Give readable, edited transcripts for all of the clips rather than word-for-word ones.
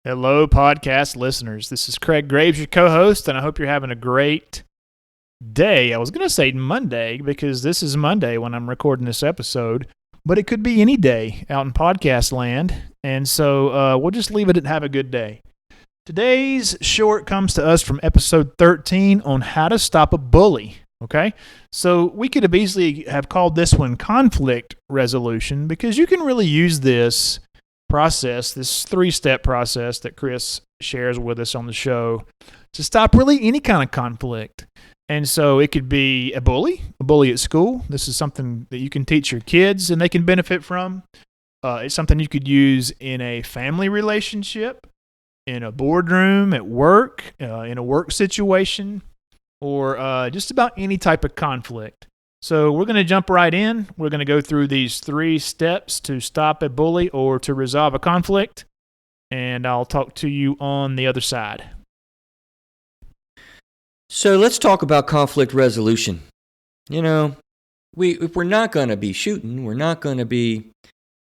Hello, podcast listeners. This is Craig Graves, your co-host, and I hope you're having a great day. I was going to say Monday because this is Monday when I'm recording this episode, but it could be any day out in podcast land, and so we'll just leave it at have a good day. Today's short comes to us from episode 13 on how to stop a bully. Okay, so we could have easily have called this one conflict resolution because you can really use this process, this 3-step process that Chris shares with us on the show to stop really any kind of conflict. And so it could be a bully at school. This is something that you can teach your kids and they can benefit from. It's something you could use in a family relationship, in a boardroom, at work, in a work situation, or just about any type of conflict. So we're going to jump right in. We're going to go through these 3 steps to stop a bully or to resolve a conflict, and I'll talk to you on the other side. So let's talk about conflict resolution. You know, if we're not going to be shooting, we're not going to be,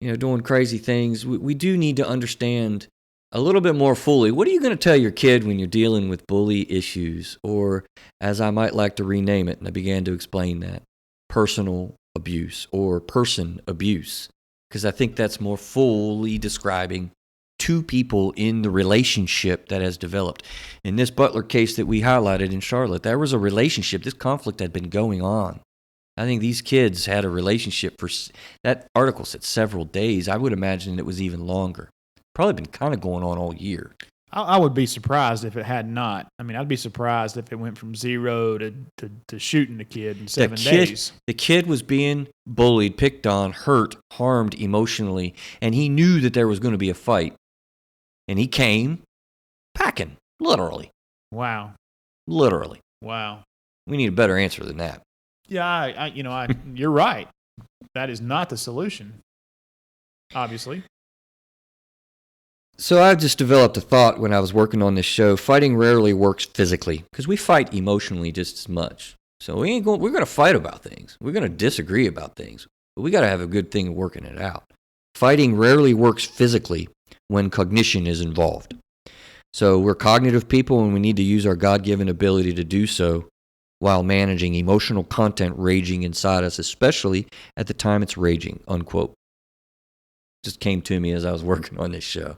doing crazy things. We do need to understand a little bit more fully. What are you going to tell your kid when you're dealing with bully issues, or as I might like to rename it, and I began to explain that, personal abuse or person abuse, because I think that's more fully describing two people in the relationship that has developed. In this Butler case that we highlighted in Charlotte, there was a relationship. This conflict had been going on. I think these kids had a relationship for, that article said several days. I would imagine it was even longer. Probably been kind of going on all year. I would be surprised if it had not. I mean, I'd be surprised if it went from 0 to shooting the kid in 7 days. The kid was being bullied, picked on, hurt, harmed emotionally, and he knew that there was going to be a fight. And he came packing, literally. Wow. Literally. Wow. We need a better answer than that. Yeah, you're right. That is not the solution, obviously. So I've just developed a thought when I was working on this show. Fighting rarely works physically because we fight emotionally just as much. So we're going to fight about things. We're going to disagree about things. But we got to have a good thing of working it out. Fighting rarely works physically when cognition is involved. So we're cognitive people and we need to use our God-given ability to do so while managing emotional content raging inside us, especially at the time it's raging, unquote. Just came to me as I was working on this show.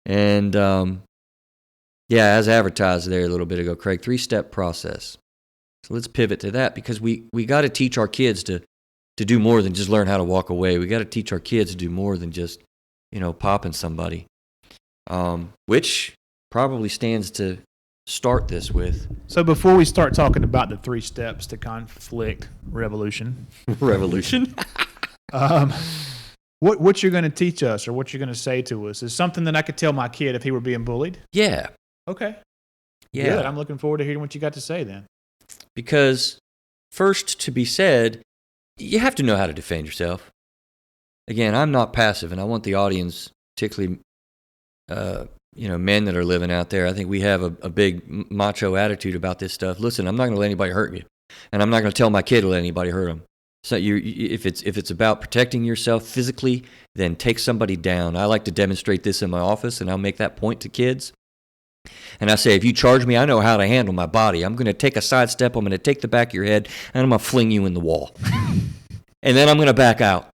And, as advertised there a little bit ago, Craig, 3-step process. So let's pivot to that because we got to teach our kids to do more than just learn how to walk away. We got to teach our kids to do more than just, popping somebody, which probably stands to start this with. So before we start talking about the 3 steps to conflict revolution. What you're going to teach us or what you're going to say to us is something that I could tell my kid if he were being bullied? Yeah. Okay. Yeah. Good. I'm looking forward to hearing what you got to say then. Because first to be said, you have to know how to defend yourself. Again, I'm not passive, and I want the audience, particularly men that are living out there, I think we have a big macho attitude about this stuff. Listen, I'm not going to let anybody hurt you, and I'm not going to tell my kid to let anybody hurt them. So if it's about protecting yourself physically, then take somebody down. I like to demonstrate this in my office, and I'll make that point to kids. And I say, if you charge me, I know how to handle my body. I'm going to take a sidestep, I'm going to take the back of your head, and I'm going to fling you in the wall. And then I'm going to back out.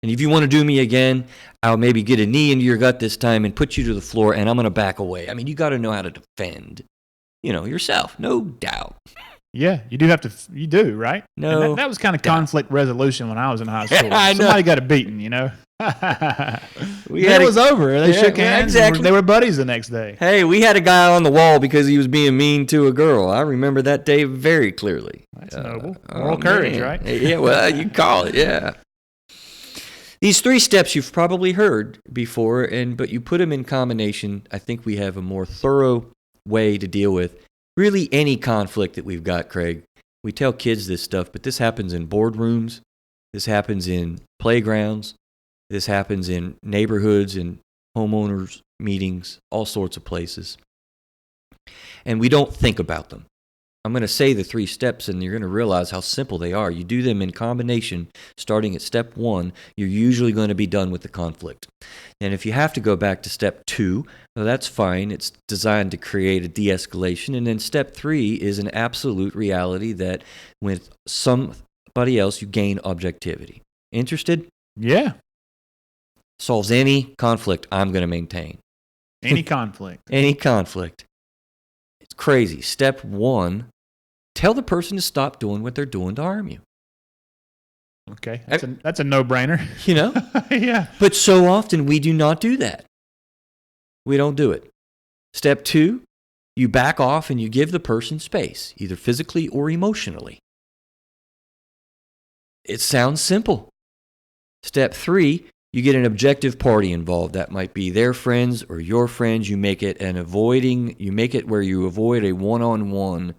And if you want to do me again, I'll maybe get a knee into your gut this time and put you to the floor, and I'm going to back away. I mean, you got to know how to defend, yourself, no doubt. Yeah, you do have to. You do, right? No, that was kind of conflict resolution when I was in high school. Somebody got a beating, It was over. They shook hands. Exactly. They were buddies the next day. Hey, we had a guy on the wall because he was being mean to a girl. I remember that day very clearly. That's noble. Moral courage, right? Yeah, well, you call it, yeah. These 3 steps you've probably heard before, but you put them in combination. I think we have a more thorough way to deal with really any conflict that we've got, Craig. We tell kids this stuff, but this happens in boardrooms. This happens in playgrounds. This happens in neighborhoods and homeowners meetings, all sorts of places. And we don't think about them. I'm going to say the 3 steps, and you're going to realize how simple they are. You do them in combination, starting at step 1, you're usually going to be done with the conflict. And if you have to go back to step 2, well, that's fine. It's designed to create a de-escalation. And then step 3 is an absolute reality that with somebody else, you gain objectivity. Interested? Yeah. Solves any conflict I'm going to maintain. Any conflict. Any conflict. It's crazy. Step 1, tell the person to stop doing what they're doing to harm you. Okay. That's a no-brainer. You know? Yeah. But so often we do not do that. We don't do it. Step 2, you back off and you give the person space, either physically or emotionally. It sounds simple. Step 3, you get an objective party involved. That might be their friends or your friends. You make it where you avoid a one-on-one,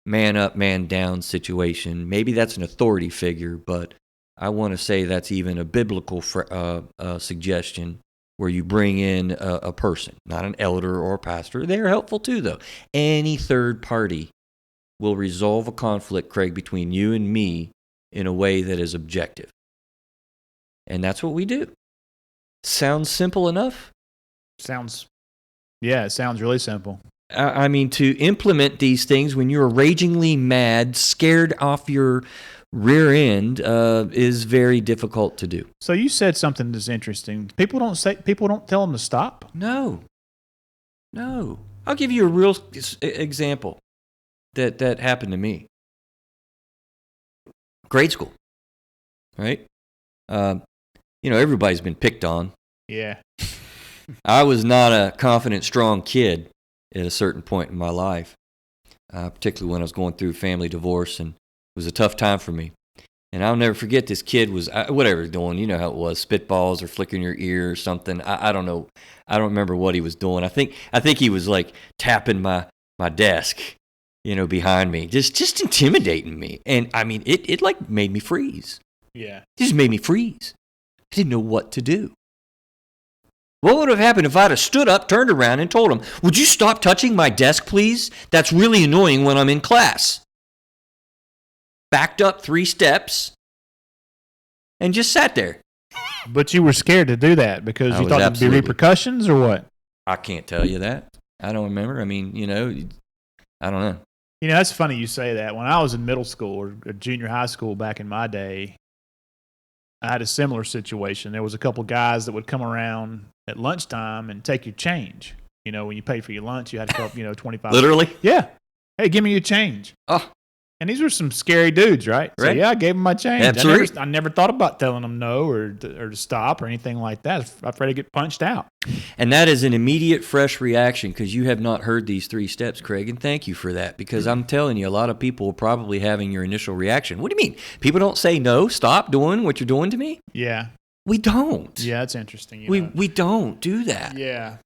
man up, man down situation. Maybe that's an authority figure, but I want to say that's even a biblical suggestion where you bring in a person, not an elder or a pastor. They're helpful too, though. Any third party will resolve a conflict, Craig, between you and me in a way that is objective. And that's what we do. Sounds simple enough? It sounds really simple. I mean, to implement these things when you're ragingly mad, scared off your rear end, is very difficult to do. So you said something that's interesting. People don't tell them to stop? No. I'll give you a real example that happened to me. Grade school, right? Everybody's been picked on. Yeah. I was not a confident, strong kid at a certain point in my life, particularly when I was going through family divorce, and it was a tough time for me. And I'll never forget, this kid was, whatever he was doing, you know how it was, spitballs or flicking your ear or something. I don't know. I don't remember what he was doing. I think he was like tapping my desk, behind me, just intimidating me. And I mean, it like made me freeze. Yeah. It just made me freeze. I didn't know what to do. What would have happened if I'd have stood up, turned around, and told him, "Would you stop touching my desk, please? That's really annoying when I'm in class." Backed up 3 steps and just sat there. But you were scared to do that because you thought there'd be repercussions or what? I can't tell you that. I don't remember. I mean, I don't know. That's funny you say that. When I was in middle school or junior high school back in my day, I had a similar situation. There was a couple guys that would come around at lunchtime and take your change. When you paid for your lunch, you had to come, 25. Literally? Yeah. Hey, give me your change. Oh. And these were some scary dudes, right? So, yeah, I gave them my change. Absolutely. I never thought about telling them no or to stop or anything like that. I'm afraid to get punched out. And that is an immediate, fresh reaction because you have not heard these 3 steps, Craig, and thank you for that because I'm telling you, a lot of people are probably having your initial reaction. What do you mean? People don't say no, stop doing what you're doing to me? Yeah. We don't. Yeah, that's interesting. We don't do that. Yeah.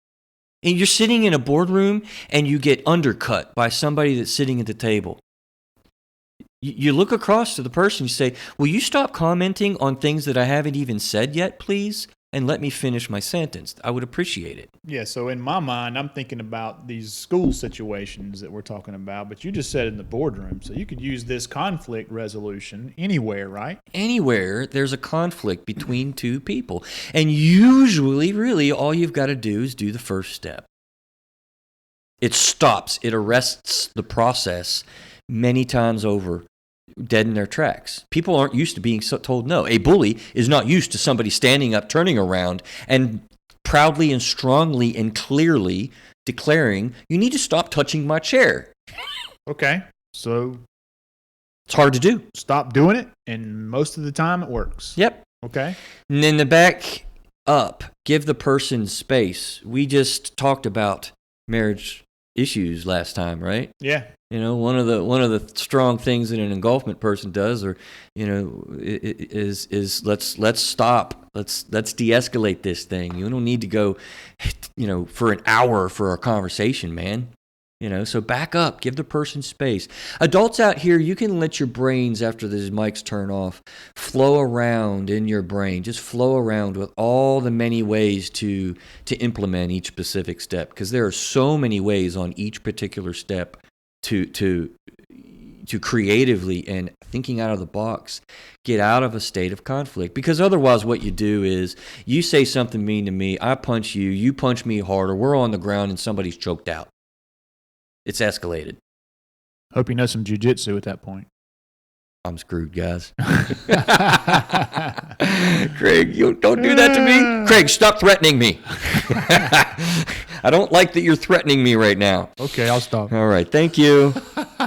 And you're sitting in a boardroom and you get undercut by somebody that's sitting at the table. You look across to the person, you say, "Will you stop commenting on things that I haven't even said yet, please? And let me finish my sentence. I would appreciate it." Yeah, so in my mind, I'm thinking about these school situations that we're talking about, but you just said in the boardroom, so you could use this conflict resolution anywhere, right? Anywhere there's a conflict between 2 people. And usually, really, all you've got to do is do the first step. It stops, it arrests the process many times over, dead in their tracks. People aren't used to being told no. A bully is not used to somebody standing up, turning around, and proudly and strongly and clearly declaring, "You need to stop touching my chair." Okay, so it's hard to do. Stop doing it, and most of the time it works. Yep. Okay. And then the back up, give the person space. We just talked about marriage issues last time, right? Yeah. One of the strong things that an engulfment person does, or is let's stop, let's de-escalate this thing. You don't need to go, for an hour for a conversation, man. So back up, give the person space. Adults out here, you can let your brains, after these mics turn off, flow around in your brain. Just flow around with all the many ways to implement each specific step, because there are so many ways on each particular step to to creatively and thinking out of the box get out of a state of conflict. Because otherwise what you do is you say something mean to me, I punch you, you punch me harder, we're on the ground and somebody's choked out. It's escalated. Hope you know some jiu-jitsu at that point. I'm screwed, guys. Craig, you don't do that to me. Craig, stop threatening me. I don't like that you're threatening me right now. Okay, I'll stop. All right, thank you.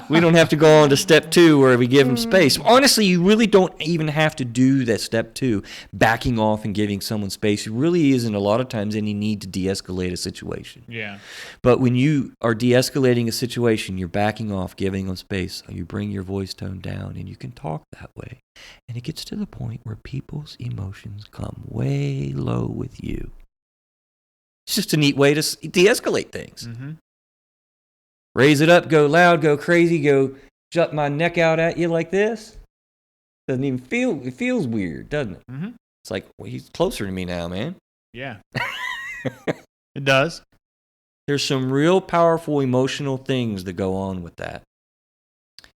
We don't have to go on to step 2 where we give them space. Honestly, you really don't even have to do that step 2, backing off and giving someone space. It really isn't a lot of times any need to de-escalate a situation. Yeah. But when you are de-escalating a situation, you're backing off, giving them space. You bring your voice tone down, and you can talk that way. And it gets to the point where people's emotions come way low with you. It's just a neat way to de-escalate things. Mm-hmm. Raise it up, go loud, go crazy, go jut my neck out at you like this. Doesn't even feel, it feels weird, doesn't it? Mm-hmm. It's like, well, he's closer to me now, man. Yeah. It does. There's some real powerful emotional things that go on with that.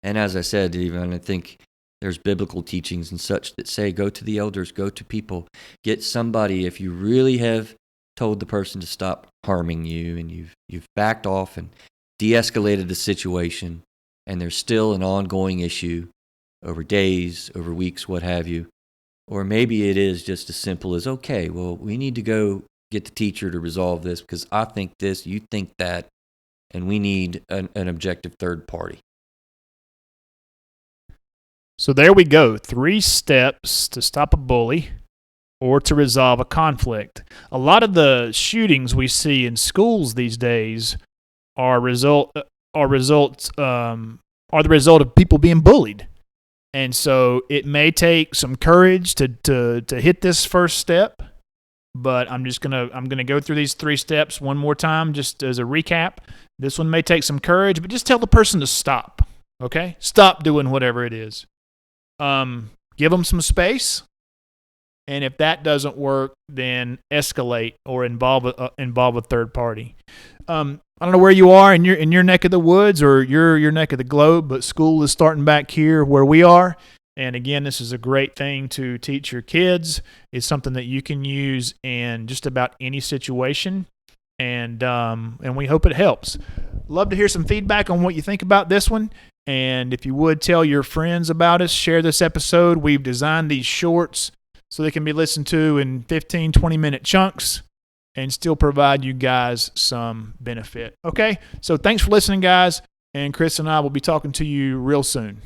And as I said, even I think there's biblical teachings and such that say, go to the elders, go to people, get somebody, if you really have told the person to stop harming you and you've backed off and de-escalated the situation, and there's still an ongoing issue over days, over weeks, what have you. Or maybe it is just as simple as, okay, well, we need to go get the teacher to resolve this because I think this, you think that, and we need an objective third party. So there we go. 3 steps to stop a bully or to resolve a conflict. A lot of the shootings we see in schools these days are the result of people being bullied. And so it may take some courage to hit this first step, but I'm gonna go through these 3 steps one more time just as a recap. This one may take some courage, but just tell the person to stop. Okay? Stop doing whatever it is. Give them some space. And if that doesn't work, then escalate or involve a third party. I don't know where you are in your neck of the woods or your neck of the globe, but school is starting back here where we are. And again, this is a great thing to teach your kids. It's something that you can use in just about any situation, and we hope it helps. Love to hear some feedback on what you think about this one. And if you would, tell your friends about us, share this episode. We've designed these shorts so they can be listened to in 15, 20-minute chunks and still provide you guys some benefit. Okay? So thanks for listening, guys. And Chris and I will be talking to you real soon.